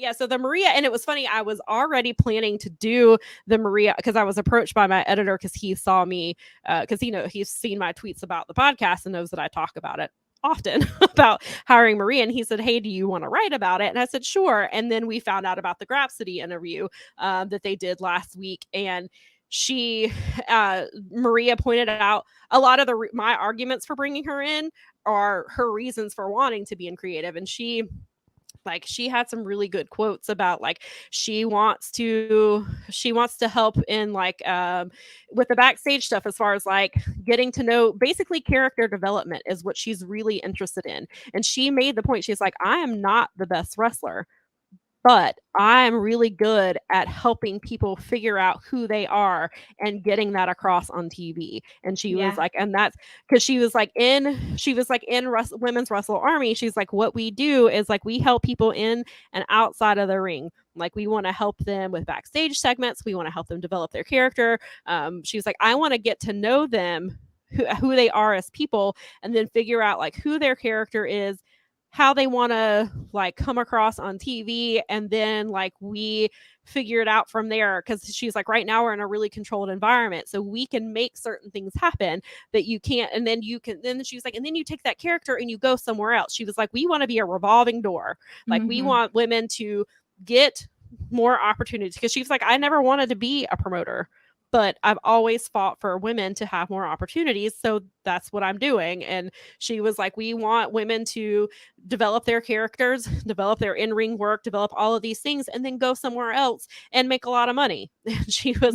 yeah. So the Maria, and it was funny. I was already planning to do the Maria because I was approached by my editor because he saw me, because he's seen my tweets about the podcast and knows that I talk about it often about hiring Maria. And he said, "Hey, do you want to write about it?" And I said, "Sure." And then we found out about the Grapsody interview that they did last week, and Maria pointed out a lot of my arguments for bringing her in are her reasons for wanting to be in creative, and she had some really good quotes about she wants to help in with the backstage stuff, as far as getting to know, basically character development is what she's really interested in. And she made the point, she's like, I am not the best wrestler, but I'm really good at helping people figure out who they are and getting that across on TV. And she was like, and that's because she was in Women's Wrestle Army. She's like, what we do is we help people in and outside of the ring. We want to help them with backstage segments. We want to help them develop their character. She was like, I want to get to know them, who they are as people, and then figure out who their character is, how they want to come across on TV, and then we figure it out from there. Because she's like, right now we're in a really controlled environment, so we can make certain things happen that you can't, and then she's like, and then you take that character and you go somewhere else. She was like, we want to be a revolving door. We want women to get more opportunities, because she was like, I never wanted to be a promoter, but I've always fought for women to have more opportunities. So that's what I'm doing. And she was like, we want women to develop their characters, develop their in-ring work, develop all of these things, and then go somewhere else and make a lot of money. And she was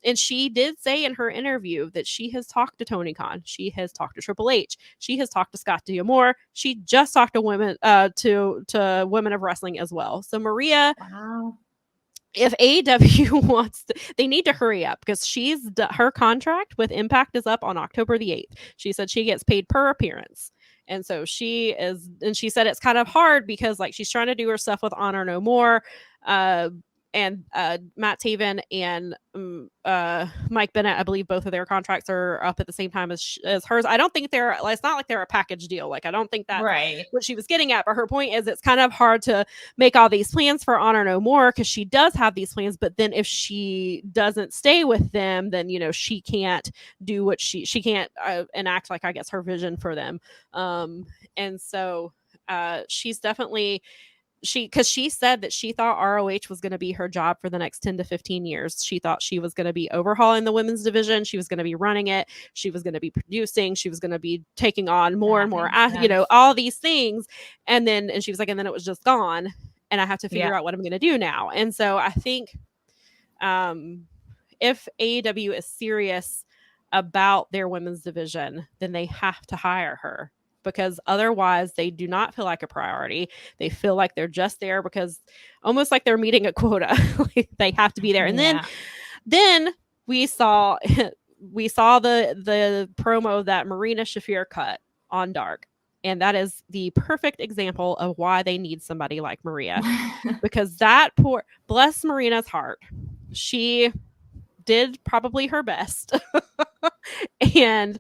and she did say in her interview that she has talked to Tony Khan. She has talked to Triple H. She has talked to Scott D'Amore. She just talked to women, to Women of Wrestling as well. So Maria, wow. If AEW wants to, they need to hurry up, because her contract with Impact is up on October the 8th. She said she gets paid per appearance. And so she said it's kind of hard because she's trying to do her stuff with Honor No More. And Matt Taven and Mike Bennett, I believe both of their contracts are up at the same time as hers. I don't think it's not like they're a package deal. I don't think that's what she was getting at. But her point is, it's kind of hard to make all these plans for Honor No More, because she does have these plans. But then if she doesn't stay with them, then, she can't do what she can't enact, I guess, her vision for them. And so she's definitely... because she said that she thought ROH was going to be her job for the next 10 to 15 years. She thought she was going to be overhauling the women's division. She was going to be running it. She was going to be producing. She was going to be taking on more and more, all these things. And she was like, and then it was just gone. And I have to figure out what I'm going to do now. And so I think if AEW is serious about their women's division, then they have to hire her, because otherwise they do not feel like a priority. They feel like they're just there because almost like they're meeting a quota. They have to be there. And then we saw the promo that Marina Shafir cut on Dark. And that is the perfect example of why they need somebody like Maria, because bless Marina's heart, she did probably her best. And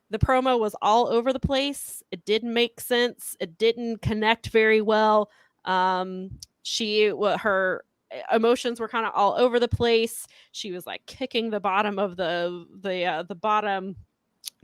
the promo was all over the place. It didn't make sense. It didn't connect very well. Her emotions were kind of all over the place. She was kicking the bottom of the bottom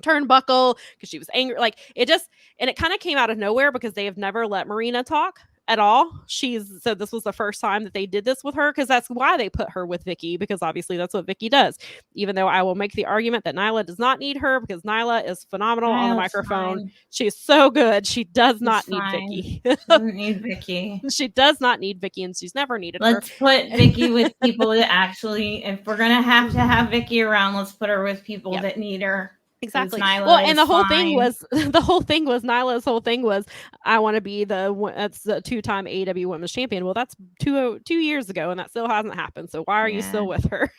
turnbuckle because she was angry. And it kind of came out of nowhere, because they have never let Marina talk at all. So this was the first time that they did this with her, because that's why they put her with Vicky, because obviously that's what Vicky does. Even though I will make the argument that Nyla does not need her, because Nyla is phenomenal on the microphone. Fine. She's so good. She does not need Vicky. She doesn't need Vicky. She does not need Vicky, and she's never needed her. Let's put Vicky with people that actually, if we're going to have Vicky around, let's put her with people that need her. Exactly. Well, and the whole thing was Nyla's whole thing was, I want to be the two-time AEW Women's Champion. Well, that's 2 years ago, and that still hasn't happened. So why are you still with her?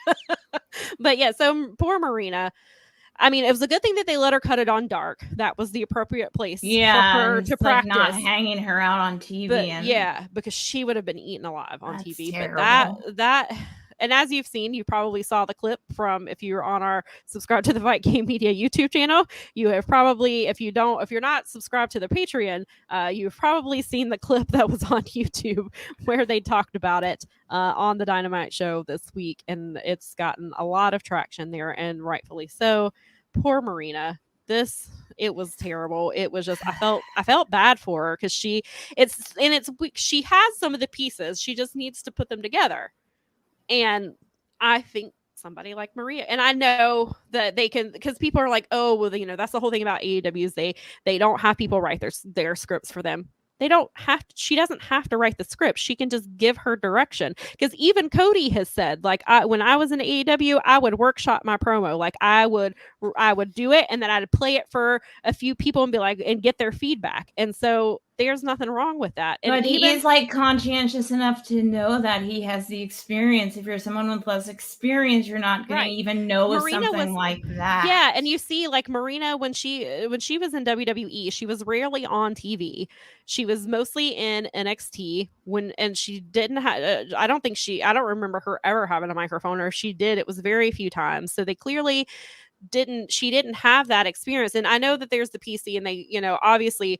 But so poor Marina. I mean, it was a good thing that they let her cut it on Dark. That was the appropriate place for her to practice. Not hanging her out on TV. But, because she would have been eaten alive on TV. Terrible. But that and as you've seen, you probably saw the clip from, if you're on our subscribe to the Fight Game Media YouTube channel, you have probably, if you're not subscribed to the Patreon, you've probably seen the clip that was on YouTube where they talked about it on the Dynamite show this week, and it's gotten a lot of traction there, and rightfully so. Poor Marina. It was terrible. It was just, I felt bad for her because she has some of the pieces. She just needs to put them together. And I think somebody like Maria, and I know that they can, because people are like, oh, well, that's the whole thing about AEW is they don't have people write their scripts for them. She doesn't have to write the script. She can just give her direction. Because even Cody has said, like, when I was in AEW, I would workshop my promo. Like, I would do it, and then I'd play it for a few people and be like, and get their feedback. And so there's nothing wrong with that. And but he is like conscientious enough to know that he has the experience. If you're someone with less experience, you're not going to even know something like that. Yeah, and you see, like, Marina, when she was in WWE, she was rarely on TV. She was mostly in NXT and she didn't have. I don't remember her ever having a microphone, or if she did, it was very few times. So they clearly she didn't have that experience. And I know that there's the PC, and they, obviously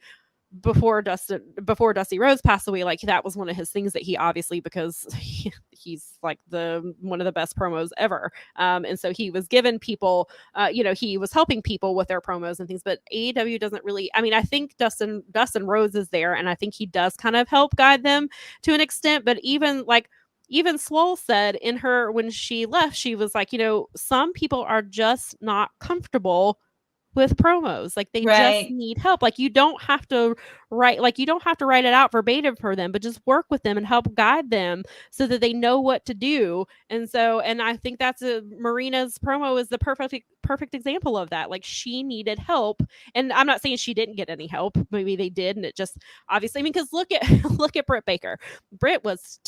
before Dusty Rhodes passed away, like, that was one of his things that he obviously, because he's like one of the best promos ever, and so he was giving people, he was helping people with their promos and things. But AEW doesn't really. I mean, I think Dustin Rhodes is there, and I think he does kind of help guide them to an extent. But even Swole said in her, when she left, she was like, some people are just not comfortable with promos. Like, they just need help. Like, you don't have to write it out verbatim for them, but just work with them and help guide them so that they know what to do. And I think that's Marina's promo is the perfect example of that. Like, she needed help, and I'm not saying she didn't get any help. Maybe they did, and it just obviously, I mean, because look at Britt Baker. Britt was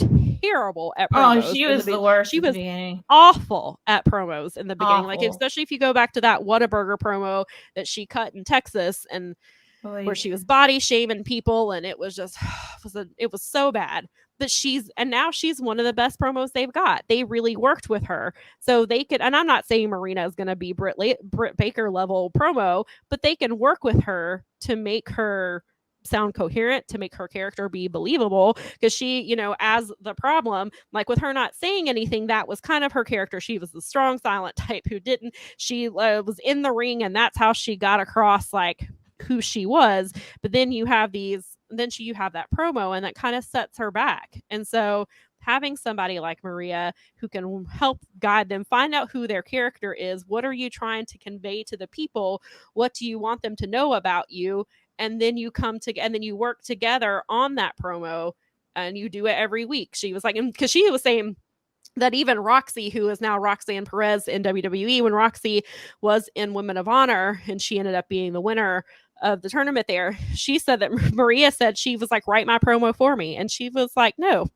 terrible at promos. Oh, she was the worst. She was awful at promos in the beginning. Like, especially if you go back to that Whataburger promo that she cut in Texas, and where she was body shaming people, and it was just it was so bad. But now she's one of the best promos they've got. They really worked with her, so they could. And I'm not saying Marina is going to be Britt Baker level promo, but they can work with her to make her sound coherent, to make her character be believable, because she, as the problem, like with her not saying anything, that was kind of her character. She was the strong silent type she was in the ring, and that's how she got across like who she was. But then you have that promo, and that kind of sets her back. And so having somebody like Maria who can help guide them, find out who their character is, what are you trying to convey to the people, what do you want them to know about you, and then you and then you work together on that promo, and you do it every week. She was like, because she was saying that even Roxy, who is now Roxanne Perez in WWE, when Roxy was in Women of Honor and she ended up being the winner of the tournament there, she said that Maria said, she was like, write my promo for me. And she was like, no.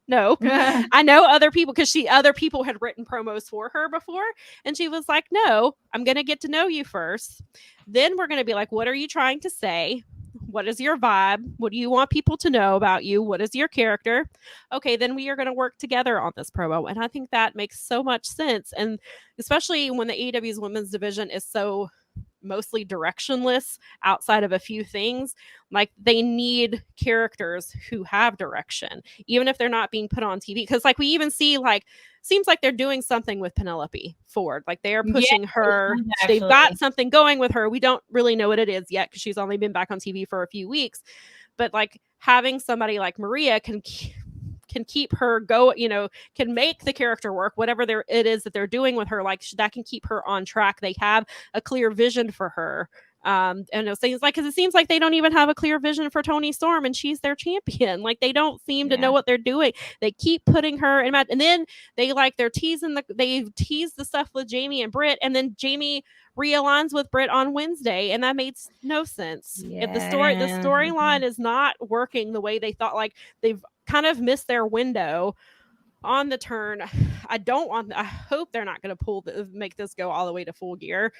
No, I know other people, because other people had written promos for her before. And she was like, no, I'm going to get to know you first. Then we're going to be like, what are you trying to say? What is your vibe? What do you want people to know about you? What is your character? Okay, then we are going to work together on this promo. And I think that makes so much sense. And especially when the AEW's women's division is so mostly directionless outside of a few things, like, they need characters who have direction, even if they're not being put on TV. Because like, we even see, like, seems like they're doing something with Penelope Ford. Like, they are pushing her. They've got something going with her. We don't really know what it is yet, because she's only been back on TV for a few weeks. But like, having somebody like Maria can keep her can make the character work, whatever it is that they're doing with her, like, that can keep her on track. They have a clear vision for her. And those things, like, because it seems like they don't even have a clear vision for Toni Storm, and she's their champion. Like, they don't seem to know what they're doing. They keep putting her in match, and then they tease the stuff with Jamie and Britt, and then Jamie realigns with Britt on Wednesday, and that makes no sense. If the storyline is not working the way they thought, like, they've kind of missed their window on the turn. I hope they're not going to make this go all the way to Full Gear.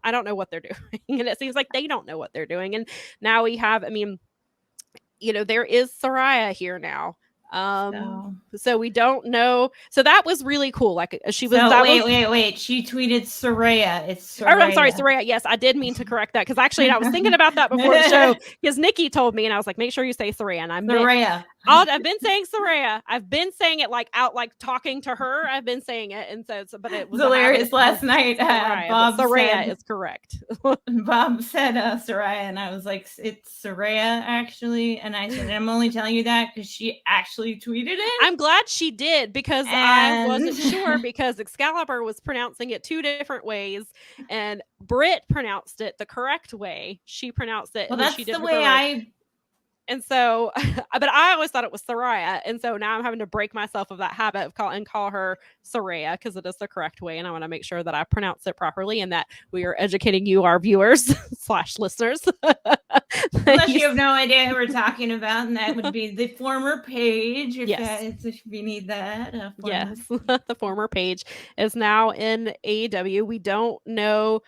I don't know what they're doing, and it seems like they don't know what they're doing. And now we have, there is Saraya here now. So we don't know. So that was really cool. Like she was. So wait. She tweeted Saraya. It's Saraya. Oh, I'm sorry, Saraya. Yes, I did mean to correct that because actually I was thinking about that before the show because Nikki told me and I was like, make sure you say Saraya. And I Saraya. I've been saying Saraya. I've been saying it like out, like talking to her. I've been saying it, and so but it was hilarious. Last night, Bob Saraya said, is correct. Bob said Saraya, and I was like, it's Saraya actually, and I said, I'm only telling you that because she actually tweeted it. I'm glad she did because I wasn't sure because Excalibur was pronouncing it 2 different ways, and Britt pronounced it the correct way. She pronounced it. Well, that's the way And so, but I always thought it was Saraya. And so now I'm having to break myself of that habit of call her Saraya because it is the correct way. And I want to make sure that I pronounce it properly and that we are educating you, our viewers / listeners. Unless you have no idea who we're talking about. And that would be the former Paige. If we need that. Yes. The former Paige is now in AEW. We don't know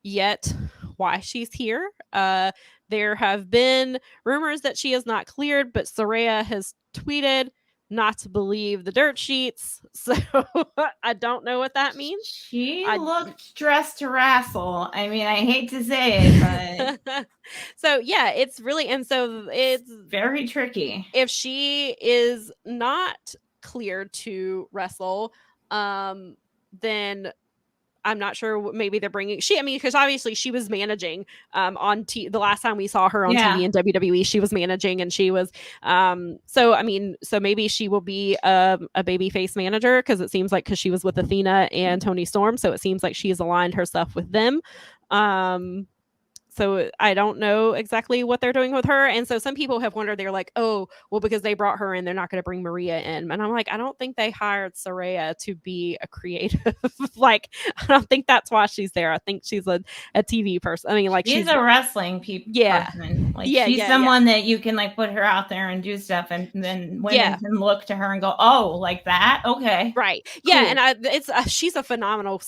yet why she's here. There have been rumors that she is not cleared, but Saraya has tweeted not to believe the dirt sheets. So I don't know what that means. She looked dressed to wrestle. I mean, I hate to say it, but so yeah, it's really, and so it's very tricky. If she is not cleared to wrestle, then I'm not sure. Maybe they're bringing because obviously she was managing on the last time we saw her on TV in WWE, she was managing and she was so maybe she will be a babyface manager because it seems like because she was with Athena and Toni Storm, so it seems like she's aligned herself with them. So I don't know exactly what they're doing with her. And so some people have wondered, they're like, oh, well, because they brought her in, they're not going to bring Maria in. And I'm like, I don't think they hired Saraya to be a creative. Like, I don't think that's why she's there. I think she's a TV person. I mean, like she's a wrestling person. Like she's someone that you can like put her out there and do stuff. And then women can look to her and go, oh, like that. Okay. Right. Yeah. Cool. And she's a phenomenal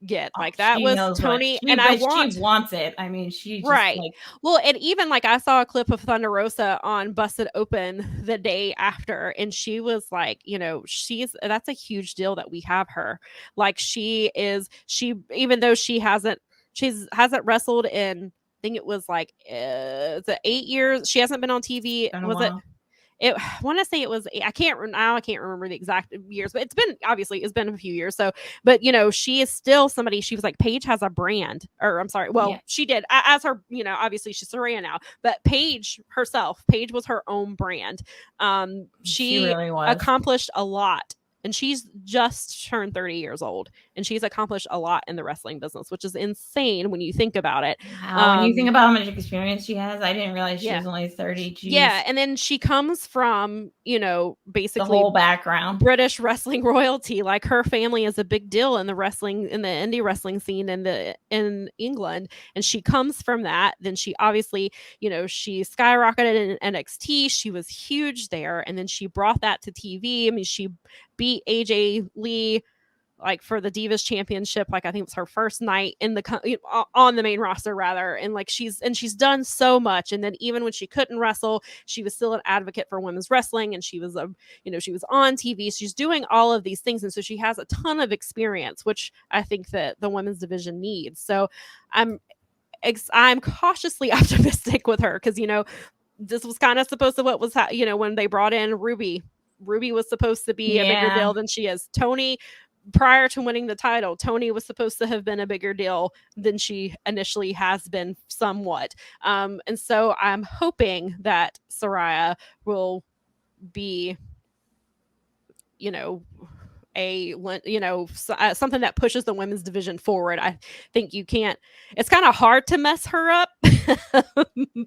get. Like that was Toni. She wants it. I mean, she just, right. Well, and even like I saw a clip of Thunder Rosa on Busted Open the day after, and she was like, that's a huge deal that we have her. Like even though she hasn't wrestled in, I think it was like 8 years. She hasn't been on TV. I want to say it was, I can't remember the exact years, but it's been a few years. So, but she is still somebody. She was like, Paige has a brand, or I'm sorry. Well, she did as her, obviously she's Saraya now, but Paige was her own brand. She really accomplished a lot. And she's just turned 30 years old, and she's accomplished a lot in the wrestling business, which is insane when you think about it. When you think about how much experience she has, I didn't realize she was only 30. Jeez. Yeah, and then she comes from, basically the whole background, British wrestling royalty. Like her family is a big deal in the indie wrestling scene in England, and she comes from that. Then she obviously, she skyrocketed in NXT. She was huge there, and then she brought that to TV. I mean, she beat AJ Lee like for the Divas Championship. Like I think it was her first night in on the main roster rather. And like she's done so much. And then even when she couldn't wrestle, she was still an advocate for women's wrestling. And she was she was on TV. She's doing all of these things. And so she has a ton of experience, which I think that the women's division needs. So I'm cautiously optimistic with her because, this was kind of supposed to what was, when they brought in Ruby was supposed to be a bigger deal than she is. Toni, prior to winning the title, Toni was supposed to have been a bigger deal than she initially has been somewhat. And so I'm hoping that Saraya will be, something that pushes the women's division forward. I think it's kind of hard to mess her up,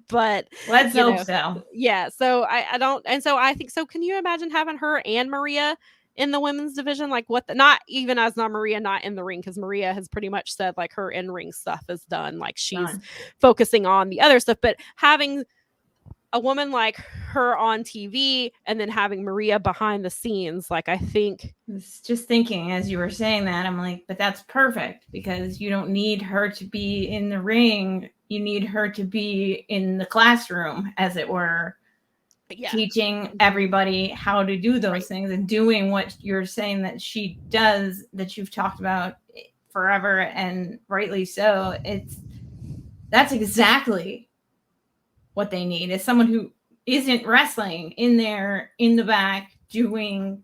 but let's hope so. Yeah. So I don't. And so I think so. Can you imagine having her and Maria in the women's division? Like not even as Maria not in the ring, because Maria has pretty much said like her in-ring stuff is done. Like she's focusing on the other stuff, but having a woman like her on TV and then having Maria behind the scenes, like I think just thinking as you were saying that, I'm like, but that's perfect because you don't need her to be in the ring. You need her to be in the classroom, as it were. teaching everybody how to do those things and doing what you're saying that she does, that you've talked about forever, and rightly so. That's exactly what they need, is someone who isn't wrestling in there in the back doing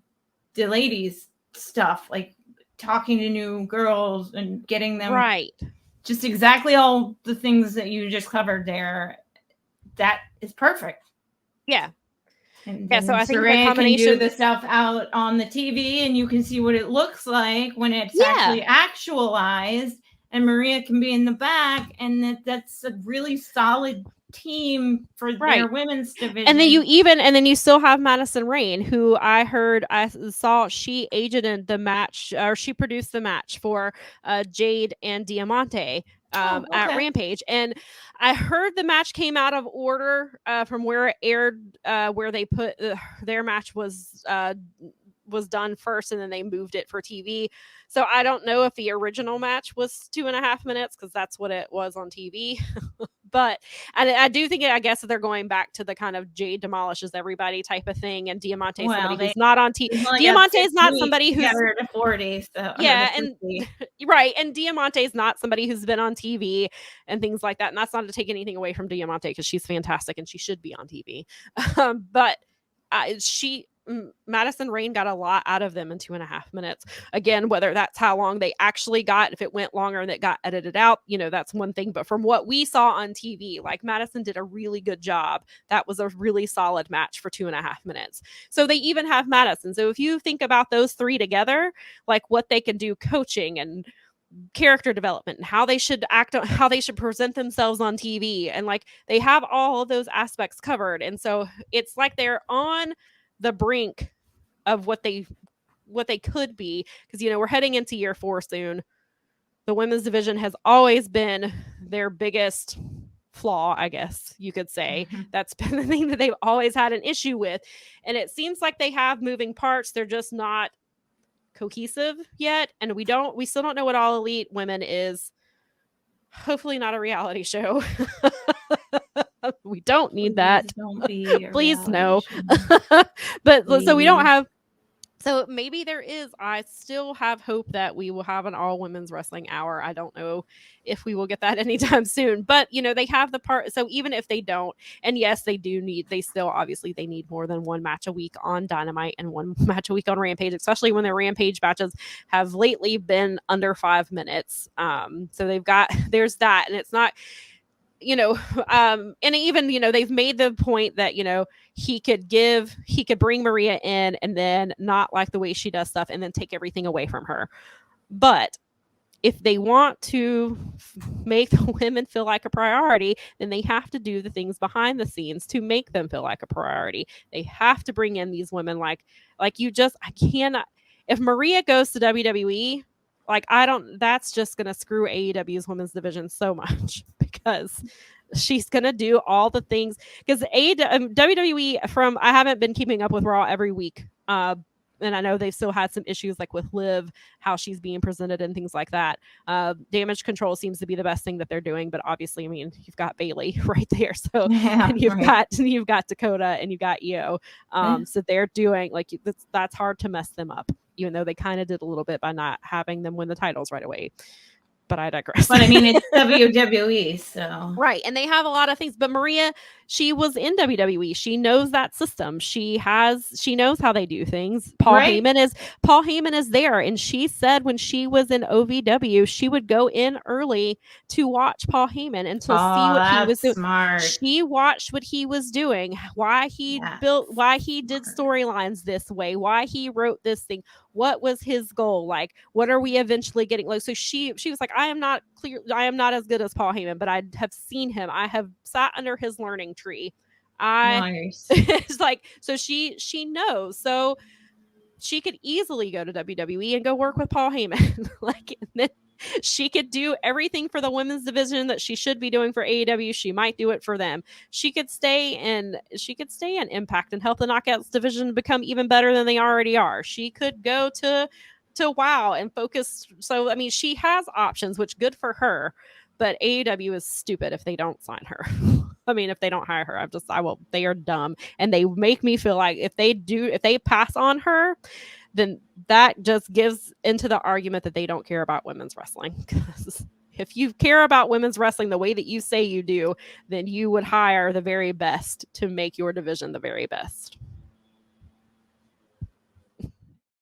the ladies stuff, like talking to new girls and getting them just exactly all the things that you just covered there. That is perfect. Yeah. And so I think Saraya can do the stuff out on the TV, and you can see what it looks like when it's actually actualized, and Maria can be in the back, and that's a really solid team for their women's division. And then you still have Madison Rayne, who I saw she agented the match, or she produced the match for Jade and Diamante at Rampage. And I heard the match came out of order from where it aired, where they put their match was done first, and then they moved it for TV. So I don't know if the original match was 2.5 minutes, because that's what it was on TV. But I do think, I guess, they're going back to the kind of Jade demolishes everybody type of thing, and Diamante somebody who's not on TV. Diamante is not somebody who's 40. So and right, and Diamante is not somebody who's been on TV and things like that. And that's not to take anything away from Diamante, because she's fantastic and she should be on TV. But Madison Rayne got a lot out of them in 2.5 minutes. Again, whether that's how long they actually got, if it went longer and it got edited out, that's one thing. But from what we saw on TV, like, Madison did a really good job. That was a really solid match for 2.5 minutes. So they even have Madison. So if you think about those three together, like what they can do coaching and character development and how they should act, how they should present themselves on TV, and like they have all of those aspects covered. And so it's like they're on the brink of what they could be, because we're heading into year 4 soon. The women's division has always been their biggest flaw, I guess you could say. That's been the thing that they've always had an issue with, and it seems like they have moving parts. They're just not cohesive yet, and we still don't know what All Elite Women is. Hopefully not a reality show. We don't need that. Please no. But so we don't have. So maybe there is. I still have hope that we will have an all women's wrestling hour. I don't know if we will get that anytime soon, but they have the part. So even if they don't, and yes, they still obviously they need more than one match a week on Dynamite and one match a week on Rampage, especially when their Rampage matches have lately been under 5 minutes. So there's that, and it's not. And even, they've made the point that, he could bring Maria in and then not like the way she does stuff and then take everything away from her. But if they want to make the women feel like a priority, then they have to do the things behind the scenes to make them feel like a priority. They have to bring in these women I cannot. If Maria goes to WWE, that's just going to screw AEW's women's division so much, because she's going to do all the things. Because WWE, I haven't been keeping up with Raw every week. And I know they've still had some issues like with Liv, how she's being presented and things like that. Damage control seems to be the best thing that they're doing, but obviously, I mean, you've got Bailey right there, so and you've got Dakota and you've got Io. So they're doing that's hard to mess them up, even though they kind of did a little bit by not having them win the titles right away. But I digress. But I mean, it's WWE, so right, and they have a lot of things. But Maria, she was in WWE. She knows that system. She knows how they do things. Paul Heyman is there, and she said when she was in OVW, she would go in early to watch Paul Heyman and to see what he was doing. Smart. She watched what he was doing, why he did storylines this way, why he wrote this thing. What was his goal? Like, what are we eventually getting? Like, so she was like, I am not as good as Paul Heyman, but I have seen him. I have sat under his learning tree. Nice. It's like, so she knows. So she could easily go to WWE and go work with Paul Heyman. And then she could do everything for the women's division that she should be doing for AEW. She might do it for them. She could stay in Impact and help the Knockouts division become even better than they already are. She could go to WoW and focus. So, I mean, she has options, which good for her. But AEW is stupid if they don't sign her. I mean, if they don't hire her, they are dumb. And they make me feel like if they pass on her, then that just gives into the argument that they don't care about women's wrestling. If you care about women's wrestling the way that you say you do, then you would hire the very best to make your division the very best.